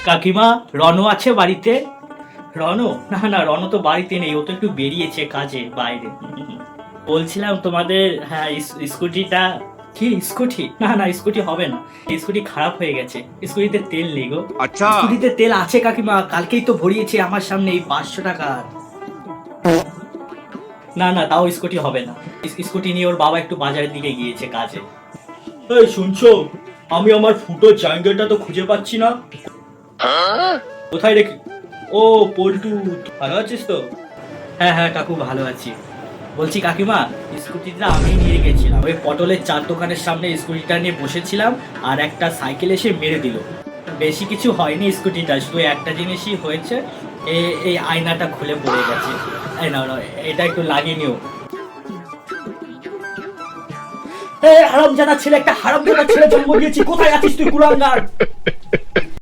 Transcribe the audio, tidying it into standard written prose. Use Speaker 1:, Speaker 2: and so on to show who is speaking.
Speaker 1: কাকিমা, রনও আছে বাড়িতে? রনও? না না, রনও তো বাড়িতে নেই, ও তো একটু বেরিয়েছে কাজে বাইরে। বলছিলাম তোমাদের, হ্যাঁ, স্কুটিটা। কি স্কুটি? না না, স্কুটি হবে না, স্কুটি খারাপ হয়ে গেছে, স্কুটিতে তেল নেই গো।
Speaker 2: আচ্ছা।
Speaker 1: স্কুটিতে তেল আছে কাকিমা, কালকেই তো ভরিয়েছে আমার সামনে এই 500 টাকার। না না, তাও স্কুটি হবে না। স্কুটি নিয়ে ওর বাবা একটু বাজারের দিকে গিয়েছে কাজে। এই শুনছো, আমি আমার ফুটো জায়গাটা তো খুঁজে পাচ্ছি না। কোথায় রেখে? ও পল্টু, ভালো আছিস তো? হ্যাঁ হ্যাঁ কাকু, ভালো আছি। বলছি কাকিমা, স্কুটিটা আমি নিয়ে গেছিলাম, ওই পটলের চার দোকানের সামনে স্কুটিটা নিয়ে বসেছিলাম, আর একটা সাইকেল এসে মেরে দিল। বেশি কিছু হয়নি স্কুটিটা, শুধু একটা জিনিসই হয়েছে, এই আয়নাটা খুলে পড়ে গেছে। এই নাও নাও, এটা একটু লাগিয়ে নিও। হারামজাদা ছেলে, একটা হারামজাদা ছেলে জন্ম দিয়েছি, কোথায় আছিস তুই কুলাঙ্গার?